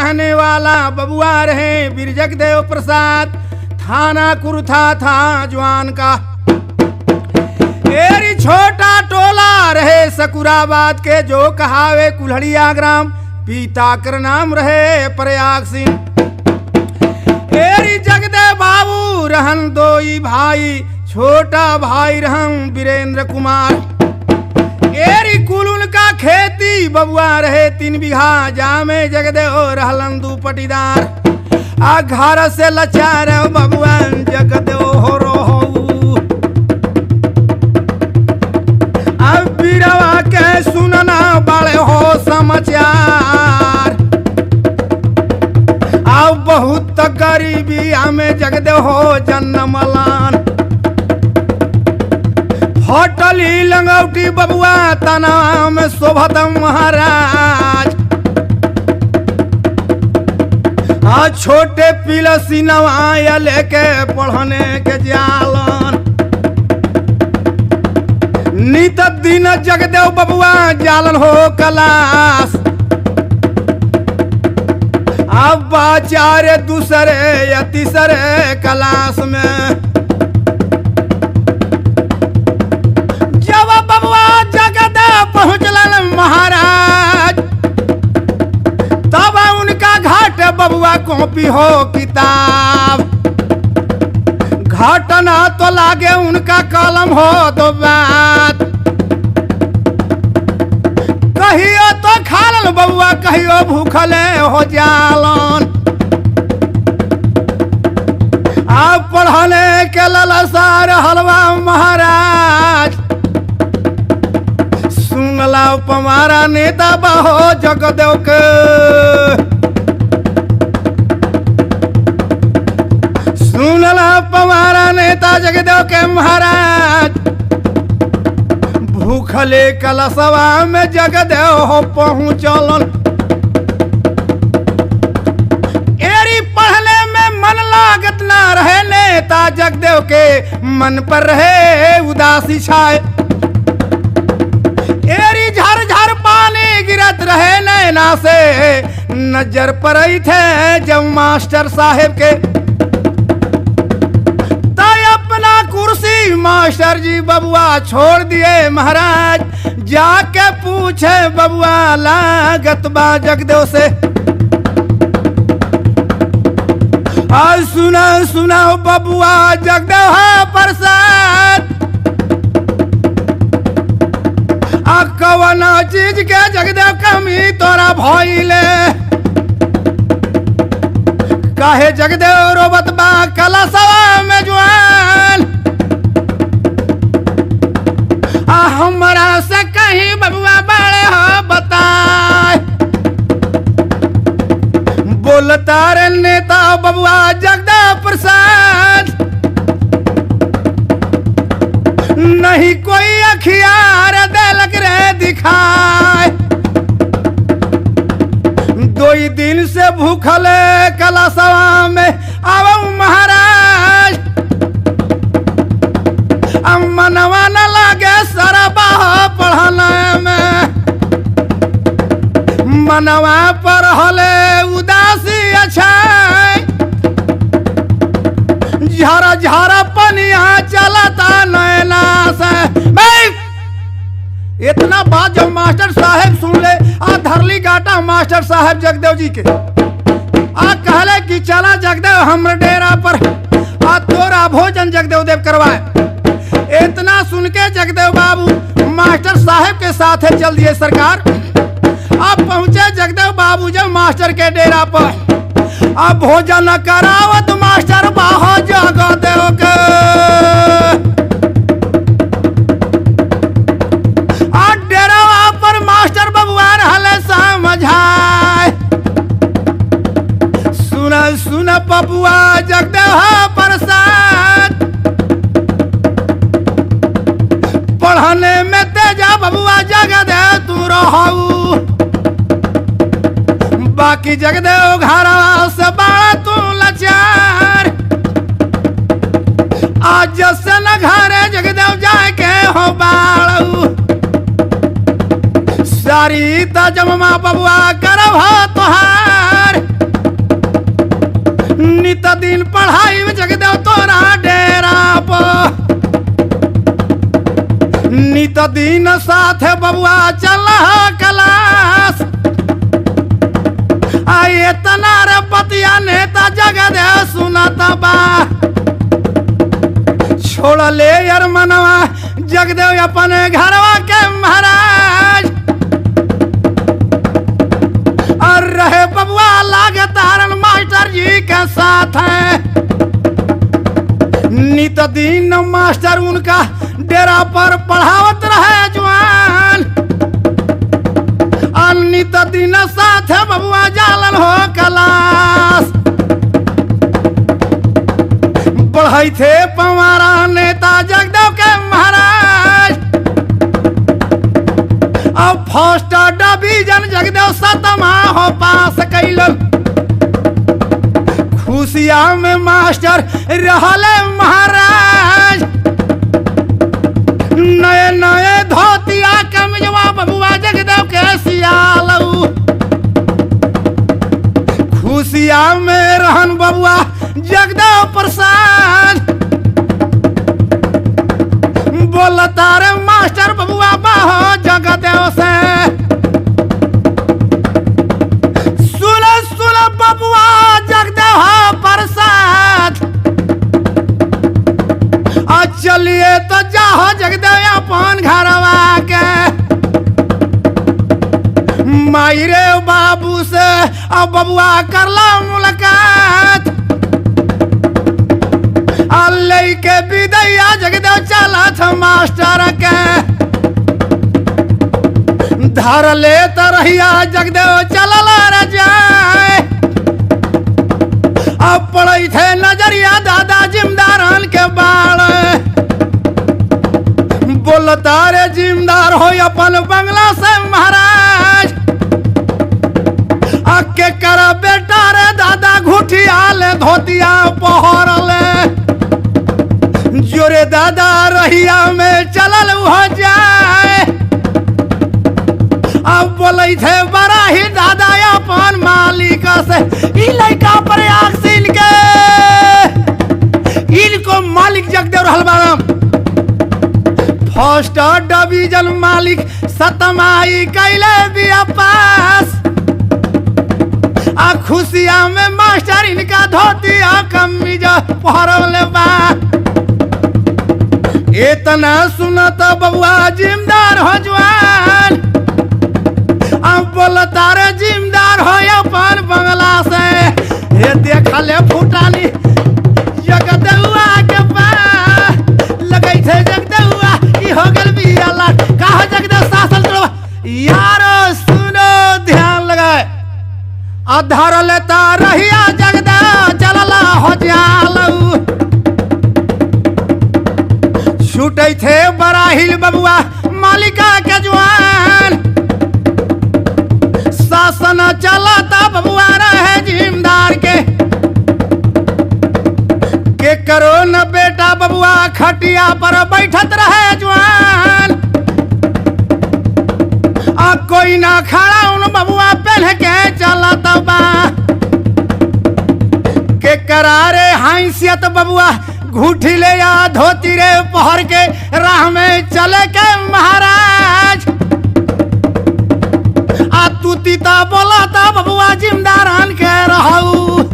रहने वाला बबुआ रहे वीर जगदेव प्रसाद, थाना कुरुथा था जवान का। एरी छोटा टोला रहे सकुराबाद के, जो कहावे कुल्हड़िया ग्राम, पिता कर नाम रहे प्रयाग सिंह। एरी जगदेव बाबू रहन दोई भाई, छोटा भाई रहन वीरेंद्र कुमार। एरी कुल उनका खेती बबुआ रहे 3 बीघा, जामे जगदेव रहलन 2 पटीदार। आ घर से लचार बबुआ जगदेव हो रहो, अब बीरवा के सुनना बड़े हो समाचार। अब बहुत गरीबी हमें जगदेव हो जन्मलान। होटली लंगौटी बबुआ तना में शोभत महाराज। आ छोटे पिलसी नवाया लेके पढ़ने के जालन। नित दिन जगदेव बबुआ जालन हो क्लास। अब बाचारे दूसरे या तीसरे क्लास में। जब बबुआ जगदेव पहुंचलन महाराज, तब उनका घाट बबुआ कॉपी हो किताब। घटना तो लागे उनका कलम हो दो बात। कहियो तो खालन बबुआ, कहियो भूखले हो जालन। आप पढ़ने के ललसार हलवा महाराज, सुनला पमारा नेता बहो जगदेव के। सुनला पमारा नेता जगदेव के महाराज, भूखले कलशवा में जगदेव हो पहुंचलन। एरी पढ़ने में मन लागत ना रहे, नेता जगदेव के मन पर रहे उदासी छाए। एरी झर झर पानी गिरत रहे नैना से, नजर पड़ई थे जब मास्टर साहेब के। अपना कुर्सी मास्टर जी बबुआ छोड़ दिए महाराज, जाके पूछे बबुआ लागत बा जगदेव से। आज सुना सुना बबुआ जगदेव है प्रसाद, कवन चीज के जगदेव कमी तोरा भइले। काहे जगदेव रोबत बा कलशवा में जुआन, हमरा से कहीं बबुआ बड़े हो बताए। बोलता रे नेता बबुआ जगदेव प्रसाद, नहीं कोई अखियार देलक रे दिखाए। 2 दिन से भूखले कलशवा में आवऊ महाराज, मनवा न लागे सरबा पढ़ने में। मनवा पर हले उदासी अच्छा, झरा झरा पनिया चलता नैना से। इतना बात जब मास्टर साहेब सुन ले, आ धरली गाटा मास्टर साहेब जगदेव जी के। आ कहले कि चला जगदेव हमरे डेरा पर, आ तोरा भोजन जगदेव देव करवाए। इतना सुन के जगदेव बाबू मास्टर साहेब के साथ चल दिए सरकार। अब पहुंचे जगदेव बाबू जब मास्टर के डेरा पर, अब भोजन करावत मास्टर बाहो जगदेव के। डेरा पर मास्टर बबुआ रहले समझाए। सुन सुन बबुआ जगदेव प्रसाद, पढ़ने में तेजा बबुआ जगदेव तू रहू। बाकी जगदेव घरवा से बड़ा तू लाचार। आज से न घरे जगदेव जाए के हो बाड़ू। सारी तजमा बबुआ करब तोहार, नित दिन पढ़ाई जगदेव तोरा डेरा पर नित दिन साथ बबुआ चल क्लास आए तना रे बतिया नेता जगदेव सुनत बा छोड़ ले यार मनवा जगदेव अपने घरवा के महाराज और रहे बबुआ लागे तारन मास्टर जी के साथ है नित दिन मास्टर उनका डेरा पर पढ़ावत रहे जवान और नित दिन साथ बबुआ जालन हो क्लास पढ़ाई थे पवारा नेता जगदेव के महाराज अब फर्स्ट डिवीजन जगदेव सतमा हो पास कैलन खुशिया में मास्टर रहले महाराज नए नए धोतिया कमजवा बबुआ जगदेव के सियालऊ खुशिया में रहन बबुआ जगदेव प्रसाद बोलता रे मास्टर बबुआ बाहो जगदेव से सुन सुन बबुआ जगदेव प्रसाद चलिए तो जाओ जगदेव अपन घरवा के माई रे बाबू से अब बबुआ करला मुलाकात अल्लाह के विदैया जगदेव चला था मास्टर के धर ले तरहिया जगदेव चलला रे जाए अब पड़े थे नजरिया दादा जिमदारन के बाल बोलता रे जिमदार हो अपन बंगला से महाराज आके कर बेटा रे दादा घुटिया ले धोतिया पहर ले जोरे दादा रहिया में चलल हो जाए अब बोले थे बड़ा ही दादा अपन मालिक से ई लड़का पर आक्सीन के इनको मालिक जगदेव रहल बारम फर्स्ट डिवीजन मालिक सतमाई कैले बिया पास आ खुशिया में मास्टर इनका धोतिया कमीज पहरले बा इतना सुनत बबुआ जिमदार हो जवान अब बोलता रे जिमदार हो अपन बंगला से ये देख ले फुटानी जगदेवा के पास लगई थे जगदेवा ई हो गेल बियाला कहा जगदेव सासल चलो यारो सुनो ध्यान लगाए अधर लेता रहिया जगदेव चलला हो जालऊ छूटे थे बराहिल बबुआ मालिका के जवान शासन चलाता बबुआ रहे जिमदार के करो न बेटा बबुआ खटिया पर बैठत रहे जवान आ कोई ना खड़ा उन बबुआ पहन के चलत बा के करारे हैसियत बबुआ घूठी ले या धोती रे पहर के राह में चले के महाराज आ तू तीता बोलाता बबुआ जिमदारान के रहू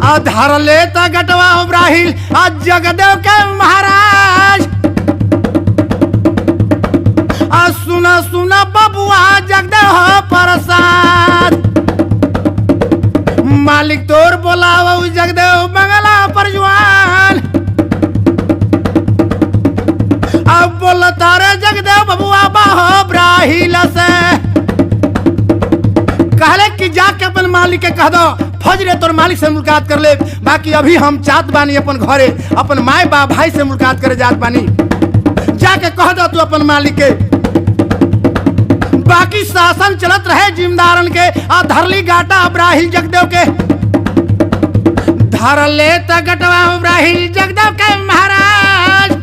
आ धर लेता गटवा उब्राहिल आ जगदेव के महाराज आ सुना सुना बबुआ जगदेव प्रसाद मालिक तोर बोलाव जगदेव बंगला पर जवान अब बोलता रे जगदेव बबुआ बाहो ब्राहिल से कहले कि जाके अपन मालिक के कह दो फजरे तोर मालिक से मुलाकात कर ले बाकी अभी हम चाहत बानी अपन घरे अपन माय बाप भाई से मुलाकात करे जात बानी जाके कह दो तू अपन मालिक के बाकी शासन चलत रहे जिमदारन के आ धरली गाटा इब्राहिम जगदेव के धर ले गटवा इब्राहिम जगदेव के महाराज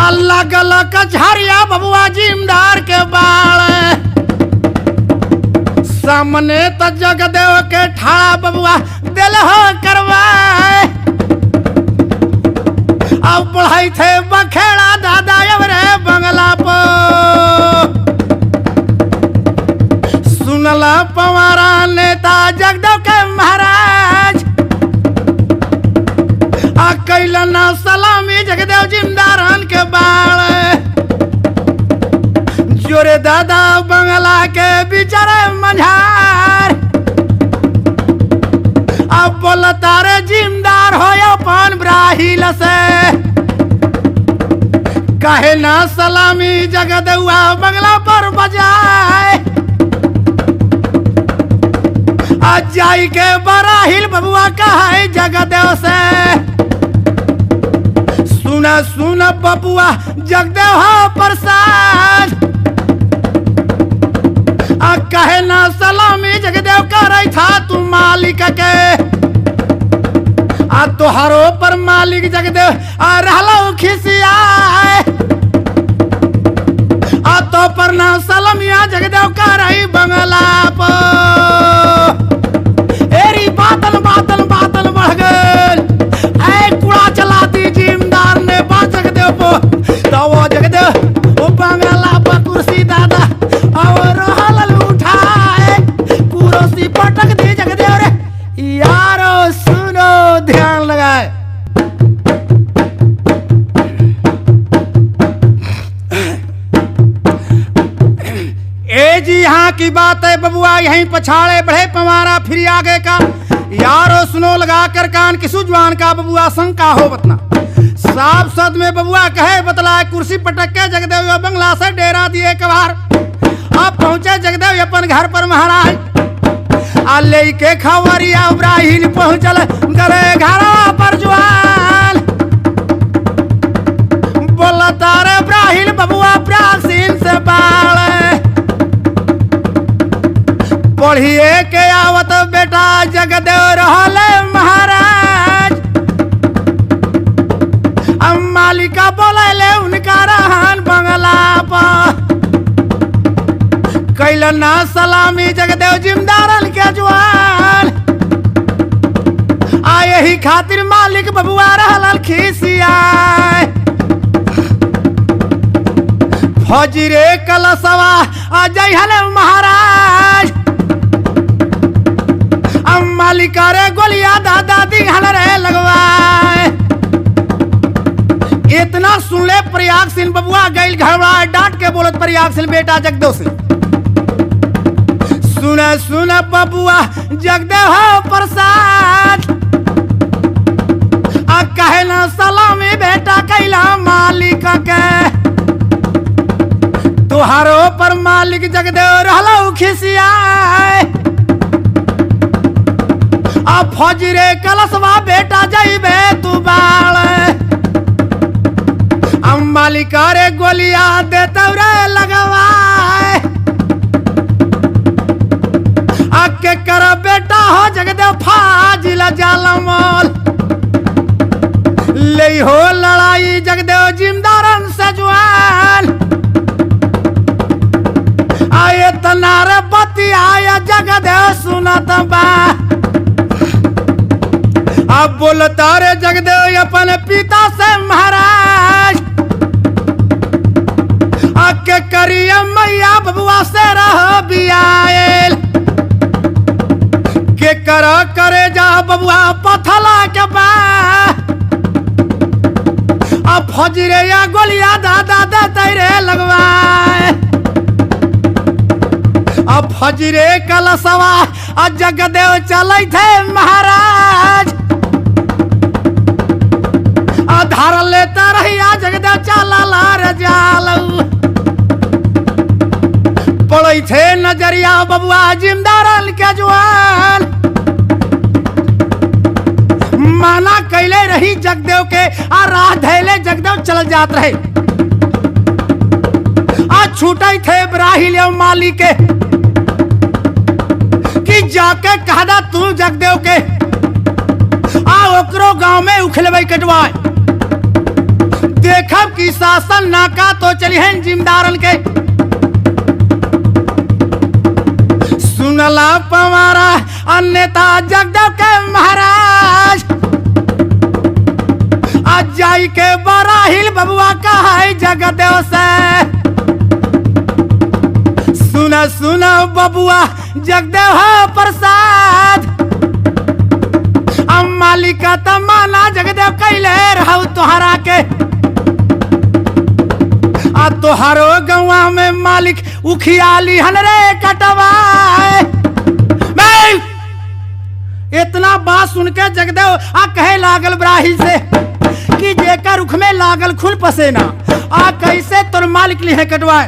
अल्लाह गलक झरिया बबुआ जिमदार के बाल सामने तो जगदेव के ठाड़ा बबुआ दिल हो करवाए। अब बढ़ाई थे बखेड़ा दादा रे बंगला पर। सुनला पवारा नेता जगदेव के महाराज आ कैलना सलामी जगदेव जिमदारन के बाल। जोरे दादा बंगला के बिचारे मंझार। अब बोलता रे जिमदार हो अपन ब्राहिल से। कहे ना सलामी जगदेवा बंगला पर बजाए। आज जाई के बराहिल बबुआ कहे जगदेव से। सुन सुन बबुआ जगदेव हो प्रसाद। आ कहे ना सलामी जगदेव करे था तू मालिक के। आ तोहरो पर मालिक जगदेव आ रहलो खिसियाए। आ तो पर ना सलामिया जगदेव करे बंगला पर। एरी बातल बातल बातल बढ़ गल। ऐ कुड़ा चलाती जिमदार ने बात जगदेव को। तो वो जगदेव वो बंगला पर कुर्सी दादा और हलल उठाए। कुर्सी पटक दी जगदेव रे। यारो सुनो ध्यान लगाए। ए जी यहाँ की बात है बबुआ यहीं पछाड़े बढ़े पवारा फिर आगे का। यारो सुनो लगा कर कान किसु जवान का बबुआ शंका हो बतना। साफ सद में बबुआ कहे बतलाए कुर्सी पटक के जगदेव बंगला से डेरा दिए कबार। अब पहुंचे जगदेव अपन घर पर महाराज। आ ले के खबरिया इब्राहिम पहुंचल करे घरा पर जवान। बोला तारे इब्राहिम बबुआ प्रासीन से बाल। पढ़िए के आवत बेटा जगदेव रहले महाराज। अब मालिका बोले उनका रहन बंगला पर। कैलना सलामी जगदेव जिमदारन के जवान। आ यही खातिर मालिक बबुआ रहल खिसियाए। फौजीरे कलसवा आ जइहले महाराज। अब मालिका रे गोलिया दादा दिहल रे लगवाए। इतना सुन ले प्रयाग सिंह बबुआ गैल घबराए डांट के बोलत प्रयाग सिंह बेटा जगदेव से। सुन सुन बबुआ जगदेव हो प्रसाद। आ कहे ना सलामी बेटा कैला मालिक के। तुहारो पर मालिक जगदेव रहलो खिसियाए। आ फौजीरे कलसवा बेटा जाइबे तू बाल। अब मालिका रे गोलिया देते रे लगवाए। आके कर बेटा हो जगदेव फाजिल जालमल। ले हो लड़ाई जगदेव जिमदारन से जवान। आये तनार बती आया जगदेव सुनत बा। अब बोलता रे जगदेव अपन पिता से महाराज। आके करिए मैया बबुआ से रह बियाएल। के करे जा बबुआ पथला के बा। अब फौजीरे या गोलिया दादा देते रे लगवाए। अब फौजीरे कलसवा आ जगदेव चले थे महाराज। आधार लेता रहिया जगदेव चला रे जालू। पड़े थे नजरिया बबुआ जिमदारन के जवान। माना कैले रही जगदेव के आ राह धैले जगदेव चल जात रहे। आ छूटे थे इब्राहिम माली के कि जाके कहदा तू जगदेव के आ ओकरो गांव में उखलबे कटवाए। देखब कि शासन नाका तो चली हैं जिमदारन के। सुनला नेता जगदेव के महाराज आज जाई के बराहिल बबुआ कहा जगदेव से सुना सुना बबुआ जगदेव प्रसाद मालिक का तमाना जगदेव कैले रहू तोहरा के आ तोहारो गौवा में मालिक उखियाली हन रे कटवाए। इतना बात सुन के जगदेव आ कहे लागल ब्राहिल से कि जेकर रुख में लागल खून पसेना आ कैसे तोर मालिक लिहे कटवाए।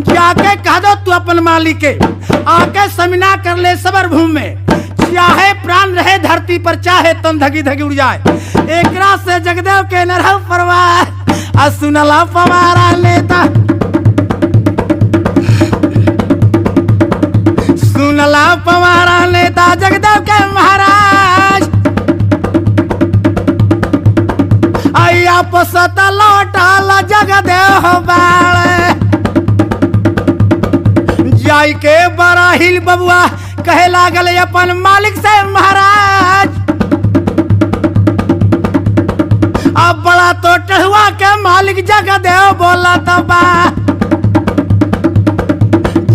जाके कह दो तू अपन मालिक के आके समिना कर ले सबर भूमि में, चाहे प्राण रहे धरती पर चाहे तन धगी धगी उड़ जाए। एकरा से जगदेव के नरह परवाह आ सुनला पवारा नेता सुनला पवारा नेता जगदेव के महाराज आया पसत लौटाला जगदेव बाळे जाई के बराहिल बबुआ कहे लागल अपन मालिक से महाराज अब बड़ा तो टहुआ के मालिक जगदेव बोला तबा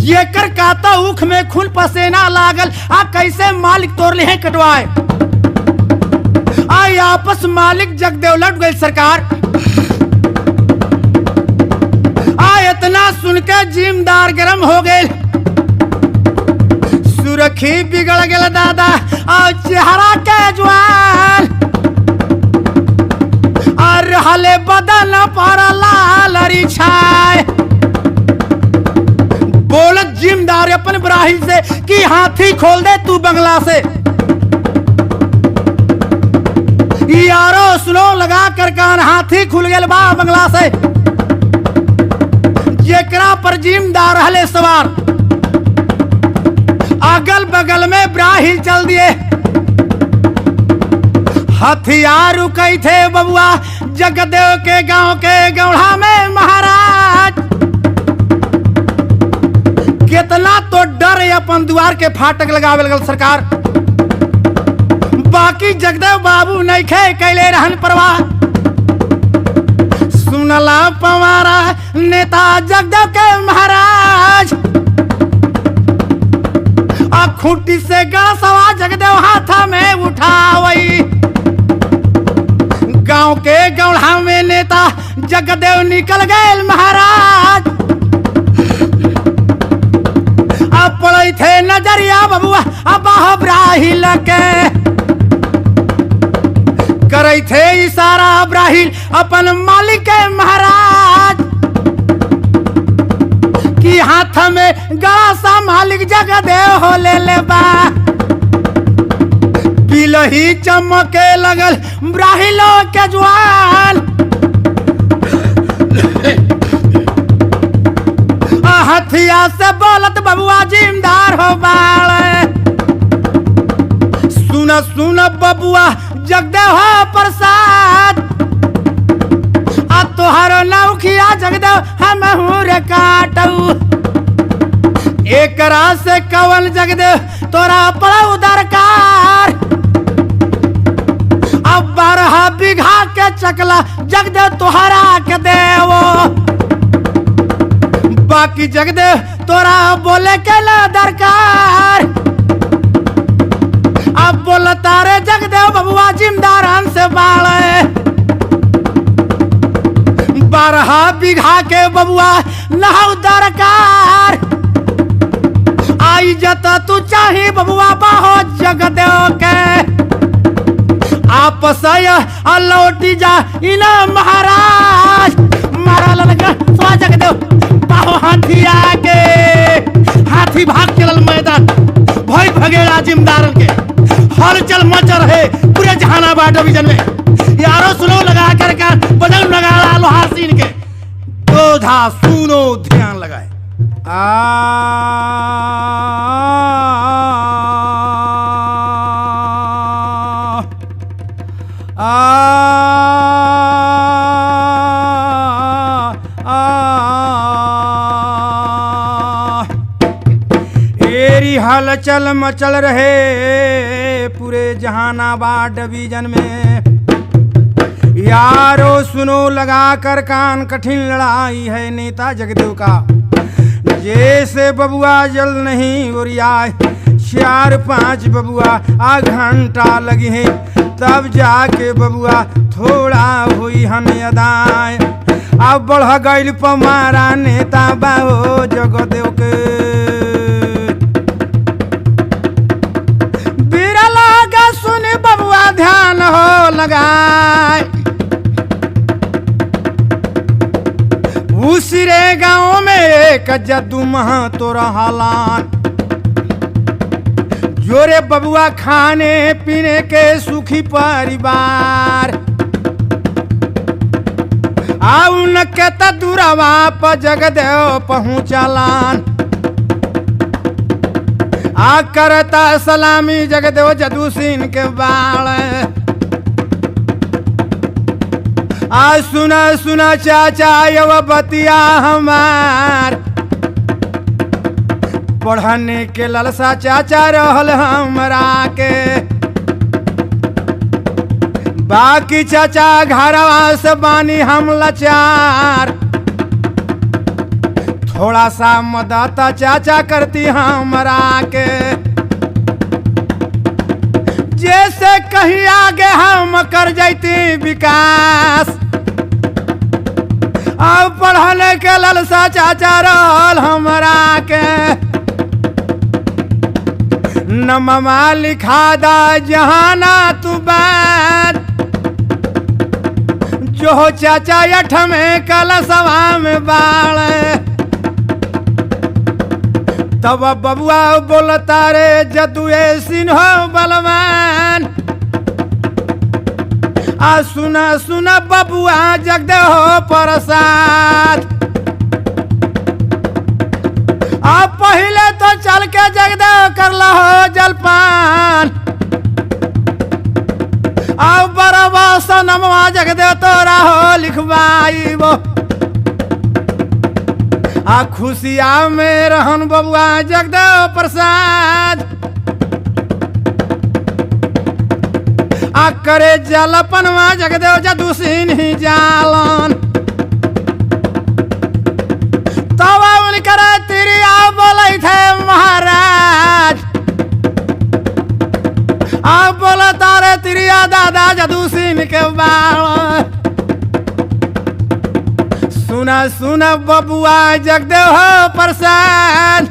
ये कर काता उख में खून पसेना लागल आ कैसे मालिक तोड़ ले कटवाए। आई आपस मालिक जगदेव लट गए सरकार। आ इतना सुन के जिम्मेदार गरम हो गए, सुरखी बिगड़ गया दादा और चेहरा के ज्वाल और हले बदन पर लाल छाए। बोलत जिम्मेदार अपन ब्राहिल से कि हाथी खोल दे तू बंगला से। यारो सुनो लगा कर कान हाथी खुल गया बा बंगला से। जेकरा पर जिम्मेदार हले सवार अगल बगल में ब्राहिल चल दिए। हथियार रुकई थे बबुआ जगदेव के गांव के गौड़ा में महाराज। कितना तो डर अपन द्वार के फाटक लगावे लगल सरकार। बाकी जगदेव बाबू नहीं खे कैले रहन परवाह। सुनला पवारा नेता जगदेव के महाराज आ खूंटी से गासवा जगदेव हाथ में उठावई। गांव के गौड़ा में नेता जगदेव निकल गए महाराज। अब पड़े थे नजरिया बबुआ अब ब्राहिल के करे थे इशारा ब्राहिल अपन मालिक के महाराज कि हाथ में गला सा मालिक जगदेव हो ले बा। बिलही चमके लगल ब्राहिलो के ज्वाल हथिया से बोलत बबुआ जिम्मेदार हो बाळे। सुन सुन बबुआ जगदेव हो प्रसाद आ तोहरो नौखिया जगदेव हम रे काटू। एकरा से कवन जगदेव तोरा पड़ो दरकार। अब 12 बीघा के चकला जगदेव तोहरा के देवो। बाकी जगदेव तोरा बोले के ला दरकार। अब बोलता रे जगदेव बबुआ जिम्मेदार से बाळे। 12 बीघा के बबुआ नहाउ दरकार। आई जता तू चाही बबुआ बाहो जगदेव के आपस लौटी जा इना महाराज। मारा लगा सवा जगदेव बाहो हाथी आके हाथी भाग चलल मैदान भय भगेड़ा जिम्मेदार के हलचल मचर है पूरे जहानाबाद डिवीजन में। यारो सुनो लगा कर बदल लगा लोहार सीन के दोधा सुनो ध्यान लगाए। एरी हलचल मचल रहे पूरे जहानाबाद डिवीजन में। यारो सुनो लगा कर कान, कठिन लड़ाई है नेता जगदेव का। जैसे बबुआ जल नहीं ओरियाए, 4-5 बबुआ आ घंटा लगी है, तब जाके बबुआ थोड़ा हुई हन अदाए। अब बढ़ गईल पमारा नेता बाहो जगदेव के। बिरला का सुन बबुआ ध्यान हो लगाए, उसीरे गांव में एक जद्दू महतो रहलान। जोरे बबुआ खाने पीने के सुखी परिवार, आउन के तदुरवा पर जगदेव पहुँचलान। आ करता सलामी जगदेव जदू सिंह के बाल। आ सुना सुना चाचा यव बतिया हमार, पढ़ने के ललसा चाचा रहल हमरा के। बाकी चाचा घरवा से बानी हम लाचार, थोड़ा सा मदद चाचा करती हमरा के। जैसे कहीं आगे हम कर जाती विकास, अब पढ़ने के ललसा चाचा रहल हमरा के। नममा लिखा दा जहाना तू बात, जो चाचा 8वें कलशवा में बाल। तब बबुआ बोलता रे जदुए सिन्हो बलवान। आ सुना सुना बबुआ जगदेव हो प्रसाद। आ पहले तो चल के जगदेव कर लो जलपान। आ बरबा सनमवा जगदेव तोरा हो लिखवाई वो। आ खुशिया में रहन बबुआ जगदेव प्रसाद। आ करे जलपनवा जगदेव जदू सिंह जालन। तब उनकर तिरिया बोले थे महाराज। आ बोला तारे तिरिया दादा जदू सिंह के बाल। सुना सुना बबुआ जगदेव हो प्रसाद।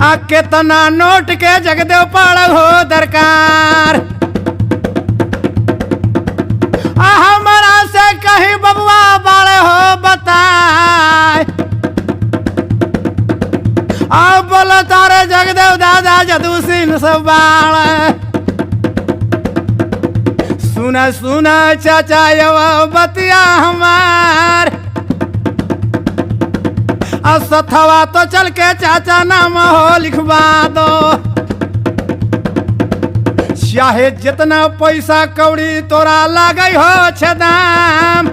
आ केतना नोट के जगदेव पड़ हो दरकार। आ हमारा से कहीं बबुआ बाले हो बताए। आ बोलो तारे जगदेव दादा जदू सिंह सब बाल। सुना सुना चाचा यव बतिया हमार। सथवा तो चल के चाचा नाम हो लिखवा दो। चाहे जितना पैसा कौड़ी तोरा लागे हो छदाम।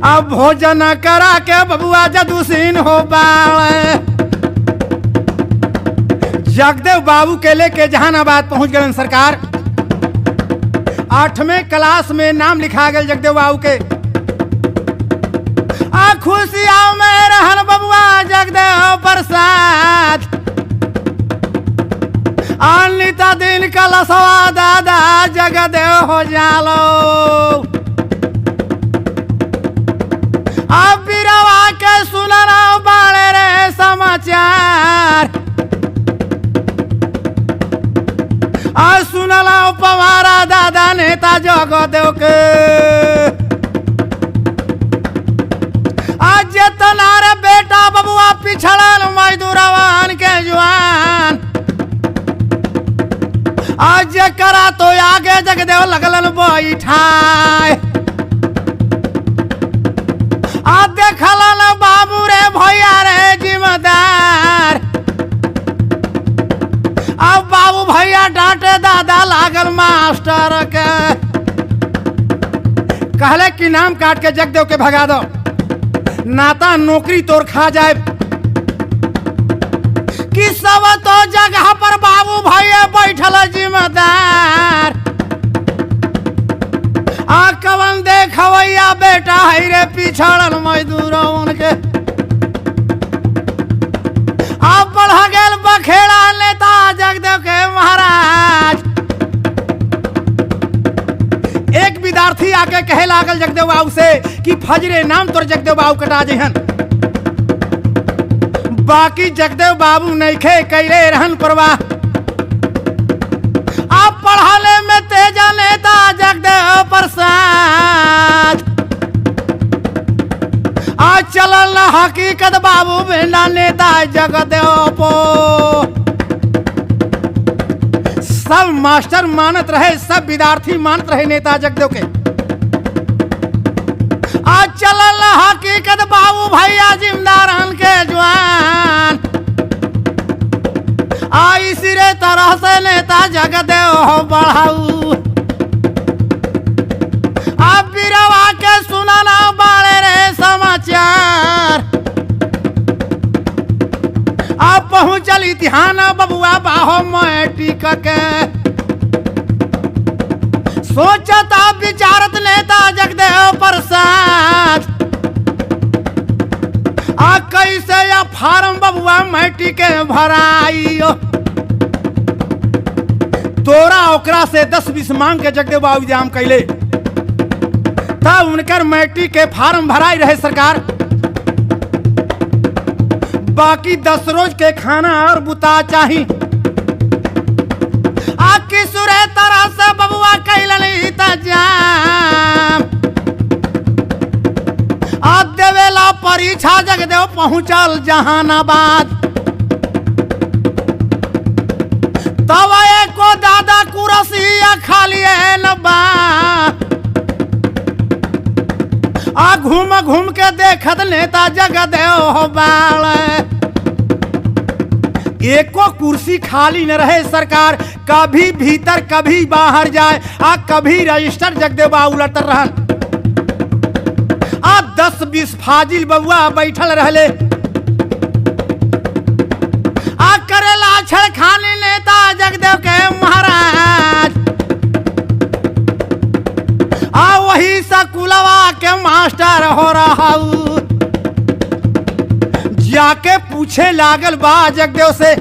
अब भोजन करा के बबुआ जदू सिंह हो बाल। जगदेव बाबू के लेके जहानाबाद पहुंच गए सरकार। 8वें क्लास में नाम लिखा गया जगदेव बाबू के। आ खुशिया में रहन बबुआ जगदेव प्रसाद। अनिता दिन का लसवा दादा जगदेव हो जालो। अब बिरवा के सुनना बाले रे समाचार। आ सुनला पवारा दादा नेता जगदेव के। आज तना रे बेटा बबुआ पिछड़ल मजदूरवान के जवान। आज करा तो आगे जगदेव लगलन बैठाए। आ देखलन बाबू रे भैया रे जिम्मेदार। अब बाबू भैया डांटे दादा लागल मास्टर के। कहले कि नाम काट के जगदेव के भगा दो, नाता नौकरी तोर खा जाए। तब तो जगह पर बाबू भैया बैठल जिम्मेदार आ कवन देखवैया बेटा है रे पिछड़ल मजदूरों उनके अब बढ़ गेल बखेड़ा नेता जगदेव के महाराज। एक विद्यार्थी आके कहे लागल जगदेव बाबू से कि फजरे नाम तोर जगदेव बाबू कटा जहन। बाकी जगदेव बाबू नइखे कैले रहन परवाह। आप पढ़ाले में तेजा नेता जगदेव प्रसाद आज चलल न हकीकत बाबू बिना नेता जगदेव पो। सब मास्टर मानत रहे, सब विद्यार्थी मानत रहे नेता जगदेव के। आज चलल न हकीकत बाबू भैया जिम्मेदारन के जवान इसी रे तरह से नेता जगदेव हो बढ़ाऊ। अब बिरवा के सुनाना बाड़े रे समाचार अब पहुंचल इतिहान बबुआ बाहो मैटिक के। सोचता विचारत नेता जगदेव प्रसाद आ कैसे या फार्म बबुआ मैट्रिक के भराइयो। तोरा ओकरा से 10-20 मांग के जगदेव बाबू एग्जाम कैले तब उनकर मैट्रिक के फार्म भराई रहे सरकार। बाकी 10 रोज के खाना और बुता चाही आ किसुरे तरह से बबुआ कैलन इंतजाम। आज देवेला परीक्षा जगदेव पहुंचल जहानाबाद तब एको दादा कुरसिया खाली नबा आ घूम घूम के देखत नेता जगदेव हो बाल। एको कुर्सी खाली न रहे सरकार, कभी भीतर कभी बाहर जाए आ कभी रजिस्टर जगदेव बाबू लटर रहन। आ 10-20 फाजिल बबुआ बैठल रहले आ करेला छेड़खानी नेता जगदेव के महाराज आ वही स्कूलवा के मास्टर हो रहा। जाके पूछे लागल बा जगदेव से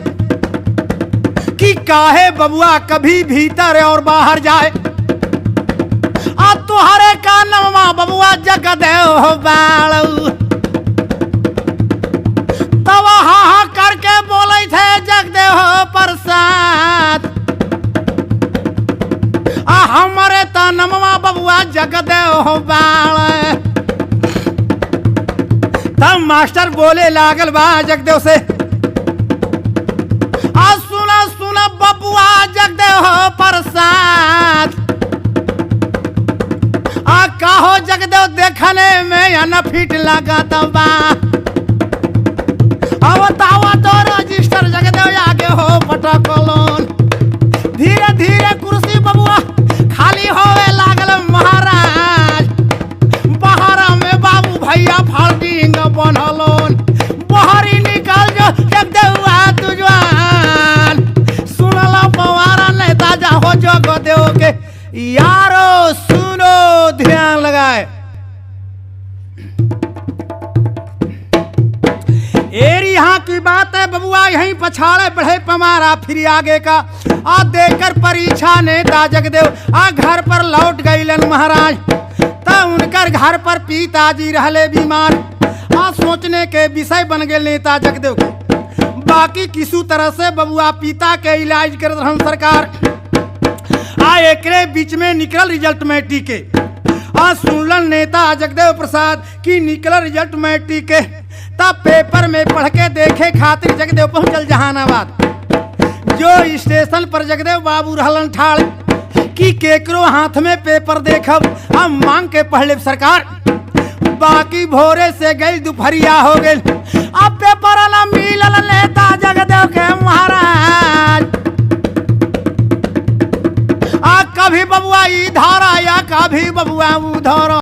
कि काहे बबुआ कभी भीतर और बाहर जाए आ तुहरे का नमवा बबुआ जगदेव हो बालू। तब हाँ करके बोले थे जगदेव प्रसाद आ हमारे तो नमवा बबुआ जगदेव हो बाल। तब मास्टर बोले लागल बा जगदेव से आ सुना सुना बबुआ जगदेव प्रसाद आ कहो जगदेव देखने में अनफिट लागत बा। आवतावा तो रजिस्टर जगदेव आगे हो पटकलोन। धीरे धीरे कुर्सी बबुआ खाली होवे लागल महाराज। बाहर में बाबू भैया फाल्टिंग बनलोन। बहरी निकल जो जगदेव तुझवान सुनला पवारा नेता जा हो जगदेव के। यारो सुनो ध्यान लगाए एरी यहाँ की बात है बबुआ यहीं पछाड़े बढ़े पमारा फिर आगे का आ देकर परीक्षा नेता जगदेव आ घर पर लौट गईलन महाराज। तब उनकर घर पर पिताजी रहले बीमार आ सोचने के विषय बन गए नेता जगदेव के। बाकी किसी तरह से बबुआ पिता के इलाज कर रहन सरकार आ एकरे बीच में निकल रिजल्ट मैट्रिक के। आ सुनलन नेता जगदेव प्रसाद की निकल रिजल्ट मैट्रिक के। तब पेपर में पढ़ के देखे खातिर जगदेव पहुंचल जहानाबाद। जो स्टेशन पर जगदेव बाबू रहलन ठाड़ कि केकरो हाथ में पेपर देखब हम मांग के पढ़ले सरकार। बाकी भोरे से गई दोपहरिया हो गई अब पेपर न मिलल नेता जगदेव के महाराज। आ कभी बबुआ इधर आया कभी बबुआ उधर।